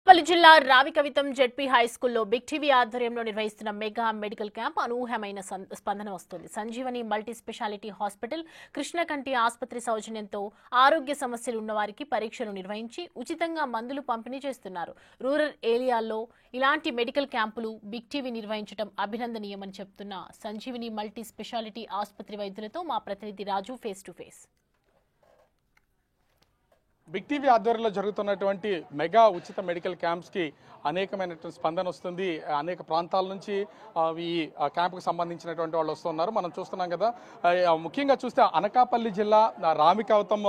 పల్లి జిల్లా రావికవితం ZP high స్కూల్లో బిగ్ టీవీ ఆధ్వర్యంలో నిర్వహిస్తున్న మెగా మెడికల్ క్యాంప్ అనూహ్యమైన స్పందన వస్తుంది. సంజీవని మల్టీ స్పెషాలిటీ హాస్పిటల్, కృష్ణకంటి ఆసుపత్రి సౌజన్యంతో ఆరోగ్య సమస్యలు ఉన్నవారికి పరీక్షలు నిర్వహించి ఉచితంగా మందులు పంపిణీ చేస్తున్నారు. రూరల్ ఏరియాల్లో ఇలాంటి మెడికల్ క్యాంపులు బిగ్ టీవీ నిర్వహించడం అభినందనీయమని చెప్తున్న సంజీవని మల్టీ స్పెషాలిటీ ఆసుపత్రి వైద్యులతో మా ప్రతినిధి Raju face to face. Big TV ఆధ్వర్యంలో జరుగుతున్నటువంటి మెగా ఉచిత మెడికల్ క్యాంప్స్కి అనేకమైనటువంటి స్పందన వస్తుంది. అనేక ప్రాంతాల నుంచి ఈ క్యాంప్కి సంబంధించినటువంటి వాళ్ళు వస్తున్నారు. మనం చూస్తున్నాం కదా, ముఖ్యంగా చూస్తే అనకాపల్లి జిల్లా రామికవతం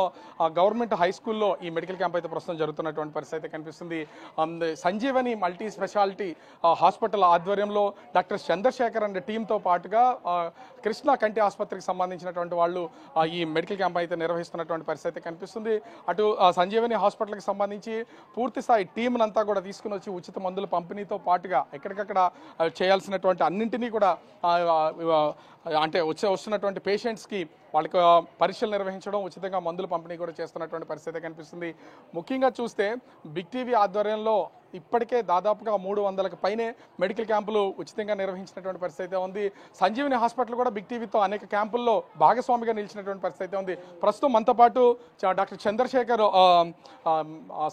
గవర్నమెంట్ హై స్కూల్లో ఈ మెడికల్ క్యాంప్ అయితే ప్రస్తుతం జరుగుతున్నటువంటి పరిస్థితి అయితే కనిపిస్తుంది. సంజీవని మల్టీ స్పెషాలిటీ హాస్పిటల్ ఆధ్వర్యంలో డాక్టర్ చంద్రశేఖర్ అనే టీంతో పాటుగా కృష్ణ కంటి ఆసుపత్రికి సంబంధించినటువంటి వాళ్ళు ఈ మెడికల్ క్యాంప్ అయితే నిర్వహిస్తున్నటువంటి పరిస్థితి కనిపిస్తుంది. అటు సంజీవని హాస్పిటల్కి సంబంధించి పూర్తి స్థాయి టీంనంతా కూడా తీసుకుని వచ్చి ఉచిత మందుల పంపిణీతో పాటుగా ఎక్కడికక్కడ చేయాల్సినటువంటి అన్నింటినీ కూడా అంటే వస్తున్నటువంటి పేషెంట్స్కి వాళ్ళకి పరీక్షలు నిర్వహించడం, ఉచితంగా మందులు పంపిణీ కూడా చేస్తున్నటువంటి పరిస్థితి కనిపిస్తుంది. ముఖ్యంగా చూస్తే బిగ్ టీవీ ఆధ్వర్యంలో ఇప్పటికే దాదాపుగా 300కి పైనే మెడికల్ క్యాంపులు ఉచితంగా నిర్వహించినటువంటి పరిస్థితి ఉంది. సంజీవని హాస్పిటల్ కూడా బిగ్ టీవీతో అనేక క్యాంపుల్లో భాగస్వామిగా నిలిచినటువంటి పరిస్థితి ఉంది. ప్రస్తుతం మనతో పాటు doctor Chandrashekar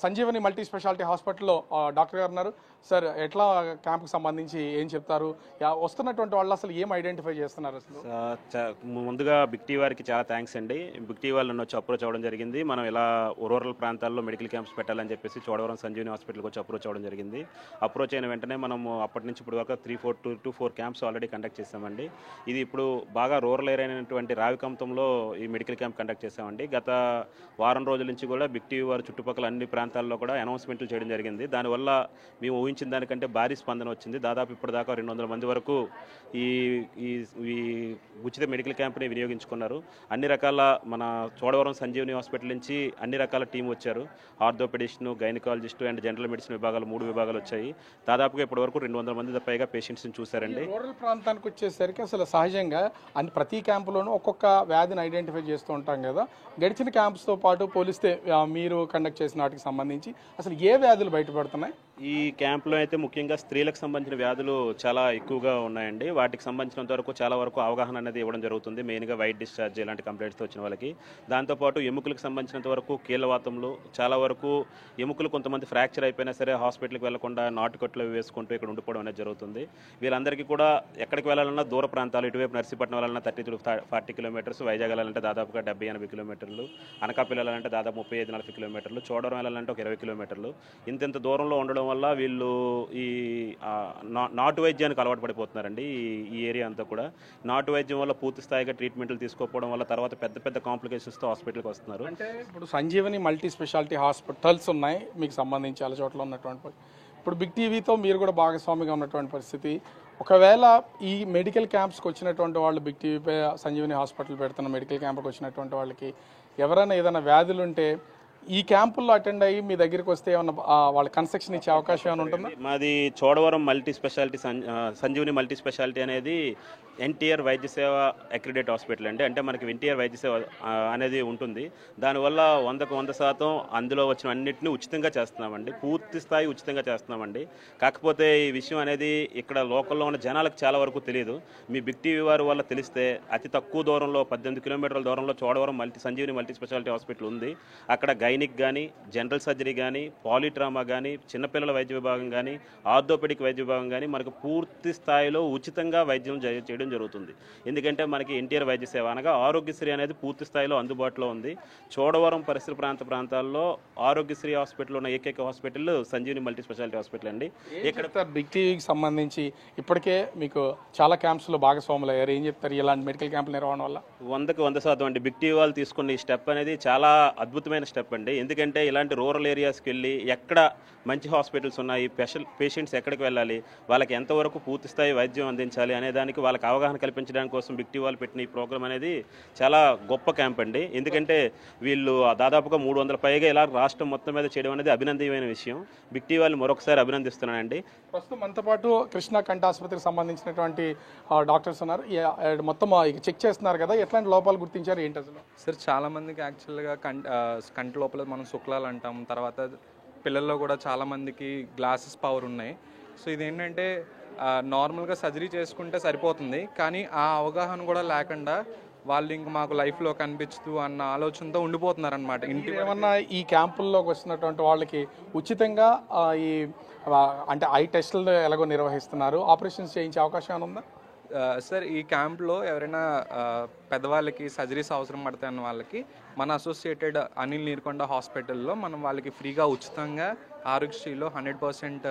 Sanjeevani multi speciality హాస్పిటల్లో డాక్టర్ గారు ఉన్నారు. సార్, ఎట్లా క్యాంప్కి సంబంధించి ఏం చెప్తారు? వస్తున్నటువంటి వాళ్ళు అసలు ఏం ఐడెంటిఫై చేస్తున్నారు? అసలు ముందుగా బిగ్ టీవీ వారికి చాలా థ్యాంక్స్ అండి. బిగ్ టీవీ వాళ్ళు వచ్చి అప్రోచ్ అవ్వడం జరిగింది. మనం ఇలా రూరల్ ప్రాంతాల్లో మెడికల్ క్యాంప్స్ పెట్టాలని చెప్పేసి చోడవరం సంజీవని హాస్పిటల్కి వచ్చి అప్రోచ్ అవ్వడం జరిగింది. అప్రోచ్ అయిన వెంటనే మనము అప్పటి నుంచి ఇప్పుడు వరకు 2 to 4 క్యాంప్స్ ఆల్రెడీ కండక్ట్ చేసామండి. ఇది ఇప్పుడు బాగా రూరల్ ఏరియా అయినటువంటి రావికంతంలో ఈ మెడికల్ క్యాంప్ కండక్ట్ చేసామండి. గత వారం రోజుల నుంచి కూడా బిగ్ టీవీ వారు చుట్టుపక్కల అన్ని ప్రాంతాల్లో కూడా అనౌన్స్మెంట్లు చేయడం జరిగింది. దానివల్ల మేము ఊహించిన దానికంటే భారీ స్పందన వచ్చింది. దాదాపు ఇప్పటిదాకా 200 మంది వరకు ఈ ఈ ఉచిత మెడికల్ క్యాంప్ని వినియోగించుకున్నారు. అన్ని రకాల మన చోడవరం సంజీవని హాస్పిటల్ నుంచి అన్ని రకాల టీం వచ్చారు. ఆర్థోపెడిస్టు, గైనకాలజిస్టు అండ్ జనరల్ మెడిసిన్ విభాగాలు 3 విభాగాలు వచ్చాయి. దాదాపుగా ఇప్పటి వరకు 200 మంది పైగా పేషెంట్స్ని చూశారండి. రూరల్ ప్రాంతానికి వచ్చేసరికి అసలు సహజంగా ప్రతి క్యాంపులోనూ ఒక్కొక్క వ్యాధిని ఐడెంటిఫై చేస్తూ ఉంటాం కదా. గడిచిన క్యాంప్స్తో పాటు పోలిస్తే మీరు కండక్ట్ చేసిన వాటికి సంబంధించి అసలు ఏ వ్యాధులు బయటపడుతున్నాయి? ఈ క్యాంప్లో అయితే ముఖ్యంగా స్త్రీలకు సంబంధించిన వ్యాధులు చాలా ఎక్కువగా ఉన్నాయండి. వాటికి సంబంధించినంత వరకు చాలా వరకు అవగాహన అనేది ఇవ్వడం జరుగుతుంది. మెయిన్గా వైట్ డిశ్చార్జ్ ఇలాంటి కంప్లైంట్స్తో వచ్చిన వాళ్ళకి. దాంతోపాటు ఎముకలకు సంబంధించినంత వరకు కీళ్ళవాతంలో చాలా వరకు ఎముకలు కొంతమంది ఫ్రాక్చర్ అయిపోయినా సరే హాస్పిటల్కి వెళ్లకుండా నాటుకట్లు వేసుకుంటూ ఇక్కడ ఉండిపోవడం అనేది జరుగుతుంది. వీళ్ళందరికీ కూడా ఎక్కడికి వెళ్ళాలన్నా దూర ప్రాంతాలు, ఇటువైపు నర్సీపట్నం వెళ్ళాలన్నా 30 to 40 కిలోమీటర్స్, వైజాగ్ వెళ్ళాలంటే దాదాపుగా 70-80 కిలోమీటర్లు, అనకాపల్లి వెళ్ళాలంటే దాదాపు 35-40 కిలోమీటర్లు, చోడవరం వెళ్ళాలంటే ఒక 20 కిలోమీటర్లు. ఇంత దూరంలో ఉండడం వల్ల వీళ్ళు ఈ నాటు వైద్యానికి అలవాటు పడిపోతున్నారండి. ఈ ఏరియా అంతా కూడా నాటు వైద్యం వల్ల పూర్తి స్థాయిగా ట్రీట్మెంట్లు తీసుకోకపోవడం వల్ల తర్వాత పెద్ద కాంప్లికేషన్స్తో హాస్పిటల్కి వస్తున్నారు. అంటే ఇప్పుడు సంజీవని మల్టీ స్పెషాలిటీ హాస్పిటల్స్ ఉన్నాయి మీకు సంబంధించి చాలా చోట్ల ఉన్నటువంటి. ఇప్పుడు బిగ్ టీవీతో మీరు కూడా భాగస్వామిగా ఉన్నటువంటి పరిస్థితి. ఒకవేళ ఈ మెడికల్ క్యాంప్స్కి వచ్చినటువంటి వాళ్ళు బిగ్ టీవీపై సంజీవని హాస్పిటల్ పెడుతున్న మెడికల్ క్యాంప్కి వచ్చినటువంటి వాళ్ళకి ఎవరైనా ఏదైనా వ్యాధులు ఉంటే ఈ క్యాంపుల్లో అటెండ్ అయ్యి మీ దగ్గరికి వస్తే ఏమన్నా వాళ్ళ కన్సెక్షన్ ఇచ్చే అవకాశం ఏమైనా ఉంటుందా? మాది Chodavaram multi speciality Sanjeevani multi speciality అనేది ఎన్టీఆర్ వైద్య సేవ అక్రిడేట్ హాస్పిటల్ అండి. అంటే మనకి ఎన్టీఆర్ వైద్య సేవ అనేది ఉంటుంది. దానివల్ల 100% అందులో వచ్చిన అన్నింటినీ ఉచితంగా చేస్తున్నామండి. పూర్తి స్థాయి ఉచితంగా చేస్తున్నామండి. కాకపోతే ఈ విషయం అనేది ఇక్కడ లోకల్లో ఉన్న జనాలకు చాలా వరకు తెలియదు. మీ బిగ్ టీవీ వారి వల్ల తెలిస్తే అతి తక్కువ దూరంలో 18 కిలోమీటర్ల దూరంలో Chodavaram Sanjeevani multi speciality hospital ఉంది. అక్కడ గైనిక్ కానీ, జనరల్ సర్జరీ కానీ, పాలిట్రామా కానీ, చిన్నపిల్లల వైద్య విభాగం కానీ, ఆర్థోపెడిక్ వైద్య విభాగం కానీ మనకు పూర్తి స్థాయిలో ఉచితంగా వైద్యం చేయడం జరుగుతుంది. ఎందుకంటే మనకి ఎన్టీఆర్ వైద్య సేవ అనగా ఆరోగ్యశ్రీ అనేది పూర్తి స్థాయిలో అందుబాటులో ఉంది. చోడవరం పరిసర ప్రాంతాల్లో ఆరోగ్యశ్రీ హాస్పిటల్ ఉన్న ఏకైక hospital Sanjeevani multi speciality hospital అండి. ఇక్కడ బిగ్ టీవీకి సంబంధించి ఇప్పటికే మీకు చాలా క్యాంప్స్లో భాగస్వాములు అయ్యారు. ఏం చెప్తారు ఇలాంటి మెడికల్ క్యాంపులు నిర్వహణ వల్ల? 100% అండి. బిగ్ టీవీ వాళ్ళు తీసుకున్న ఈ స్టెప్ అనేది చాలా అద్భుతమైన స్టెప్ అండి. ఎందుకంటే ఇలాంటి రూరల్ ఏరియాస్కి వెళ్ళి ఎక్కడ మంచి హాస్పిటల్స్ ఉన్నాయి, పేషెంట్స్ ఎక్కడికి వెళ్ళాలి, వాళ్ళకి ఎంతవరకు పూర్తి స్థాయి వైద్యం అందించాలి అనే దానికి వాళ్ళకి అవగాహన కల్పించడానికి కోసం బిగ్ టీవీ వాళ్ళు పెట్టిన ఈ ప్రోగ్రామ్ అనేది చాలా గొప్ప క్యాంప్ అండి. ఎందుకంటే వీళ్ళు దాదాపుగా 300 పైగా ఇలా రాష్ట్రం మొత్తం మీద చేయడం అనేది అభినందనీయమైన విషయం. బిగ్ టీవీ వాళ్ళు మరొకసారి అభినందిస్తున్నానండి. ప్రస్తుతం మనతో పాటు కృష్ణ కంటి ఆసుపత్రికి సంబంధించినటువంటి డాక్టర్స్ ఉన్నారు. మొత్తం చెక్ చేస్తున్నారు కదా, ఎట్లాంటి లోపాలు గుర్తించారు ఏంటి అసలు? సార్, చాలా మందికి యాక్చువల్గా కంటి లోపల మనం శుక్లాలు అంటాం, తర్వాత పిల్లల్లో కూడా చాలామందికి గ్లాసెస్ పవర్ ఉన్నాయి. సో ఇదేంటంటే నార్మల్గా సర్జరీ చేసుకుంటే సరిపోతుంది, కానీ ఆ అవగాహన కూడా లేకుండా వాళ్ళు ఇంక మాకు లైఫ్లో కనిపించదు అన్న ఆలోచనతో ఉండిపోతున్నారు అనమాట. ఏమన్నా ఈ క్యాంపుల్లోకి వస్తున్నటువంటి వాళ్ళకి ఉచితంగా ఈ అంటే ఐ టెస్టులు ఎలాగో నిర్వహిస్తున్నారు, ఆపరేషన్స్ చేయించే అవకాశం ఏమైనా ఉందా? సార్, ఈ క్యాంప్లో ఎవరైనా పెద్దవాళ్ళకి సర్జరీస్ అవసరం పడతాయన్న వాళ్ళకి మన అసోసియేటెడ్ అనిల్ నీర్కొండ హాస్పిటల్లో మనం వాళ్ళకి ఫ్రీగా ఉచితంగా ఆరోగ్యశ్రీలో 100%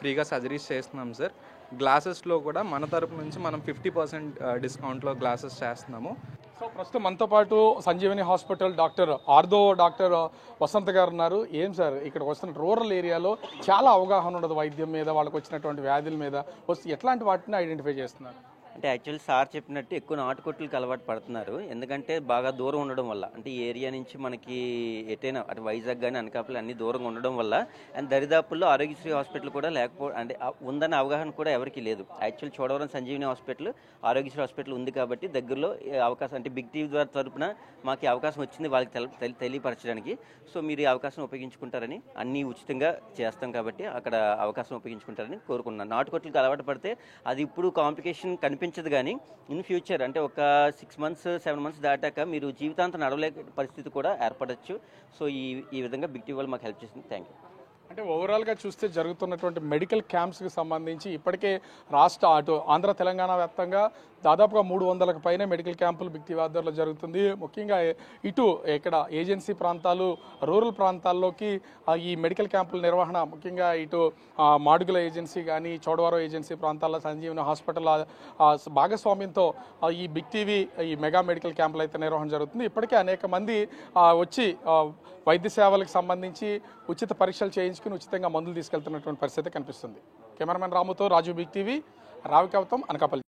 ఫ్రీగా సర్జరీస్ చేస్తున్నాం సార్. గ్లాసెస్లో కూడా మన తరపు నుంచి మనం 50% డిస్కౌంట్లో గ్లాసెస్ చేస్తున్నాము. సో ప్రస్తుతం మనతో పాటు సంజీవని హాస్పిటల్ డాక్టర్ వసంత్ గారు ఉన్నారు. ఏం సార్, ఇక్కడ వస్తున్న రూరల్ ఏరియాలో చాలా అవగాహన ఉండదు వైద్యం మీద, వాళ్ళకి వచ్చినటువంటి వ్యాధుల మీద. ఎట్లాంటి వాటిని ఐడెంటిఫై చేస్తున్నారు? అంటే యాక్చువల్లీ సార్ చెప్పినట్టు ఎక్కువ నాటుకొట్టులకు అలవాటు పడుతున్నారు. ఎందుకంటే బాగా దూరం ఉండడం వల్ల, అంటే ఈ ఏరియా నుంచి మనకి ఎటైనా అటు వైజాగ్ కానీ అనకాపల్లి అన్ని దూరంగా ఉండడం వల్ల, అండ్ దరిదాపుల్లో ఆరోగ్యశ్రీ హాస్పిటల్ కూడా అంటే ఉందన్న అవగాహన కూడా ఎవరికి లేదు. Actually Chodavaram Sanjeevani hospital Aarogyasri hospital ఉంది కాబట్టి దగ్గరలో అవకాశం, అంటే బిగ్ టీవీ ద్వారా తరపున మాకు అవకాశం వచ్చింది వాళ్ళకి తెలియపరచడానికి. సో మీరు ఈ అవకాశం ఉపయోగించుకుంటారని, అన్నీ ఉచితంగా చేస్తాం కాబట్టి అక్కడ అవకాశం ఉపయోగించుకుంటారని కోరుకున్నాను. నాటుకొట్టులకు అలవాటు పడితే అది ఇప్పుడు కాంప్లికేషన్ కనిపించదు, కానీ ఇన్ ఫ్యూచర్ అంటే ఒక 6 months 7 months దాటాక మీరు జీవితాంతం నడవలేక పరిస్థితి కూడా ఏర్పడచ్చు. సో ఈ విధంగా బిగ్ టీవీ వాళ్ళు మాకు హెల్ప్ చేసింది. Thank you. అంటే ఓవరాల్గా చూస్తే జరుగుతున్నటువంటి మెడికల్ క్యాంప్స్కి సంబంధించి ఇప్పటికే అటు ఆంధ్ర తెలంగాణ వ్యాప్తంగా దాదాపుగా 300కు పైన మెడికల్ క్యాంపులు బిగ్ టీవీ ఆధ్వర్యంలో జరుగుతుంది. ముఖ్యంగా ఇటు ఇక్కడ ఏజెన్సీ ప్రాంతాలు, రూరల్ ప్రాంతాల్లోకి ఈ మెడికల్ క్యాంపుల నిర్వహణ, ముఖ్యంగా ఇటు మాడుగుల ఏజెన్సీ కానీ చోడవరం ఏజెన్సీ ప్రాంతాల్లో సంజీవని హాస్పిటల్ భాగస్వామ్యంతో ఈ బిగ్ టీవీ ఈ మెగా మెడికల్ క్యాంపులు అయితే నిర్వహణ జరుగుతుంది. ఇప్పటికే అనేక మంది వచ్చి వైద్య సేవలకు సంబంధించి ఉచిత పరీక్షలు చేయించుకుని ఉచితంగా మందులు తీసుకెళ్తున్నటువంటి పరిస్థితి కనిపిస్తుంది. కెమెరామెన్ రాముతో రాజు, బిగ్ టీవీ, రావికవతం, అనకాపల్లి.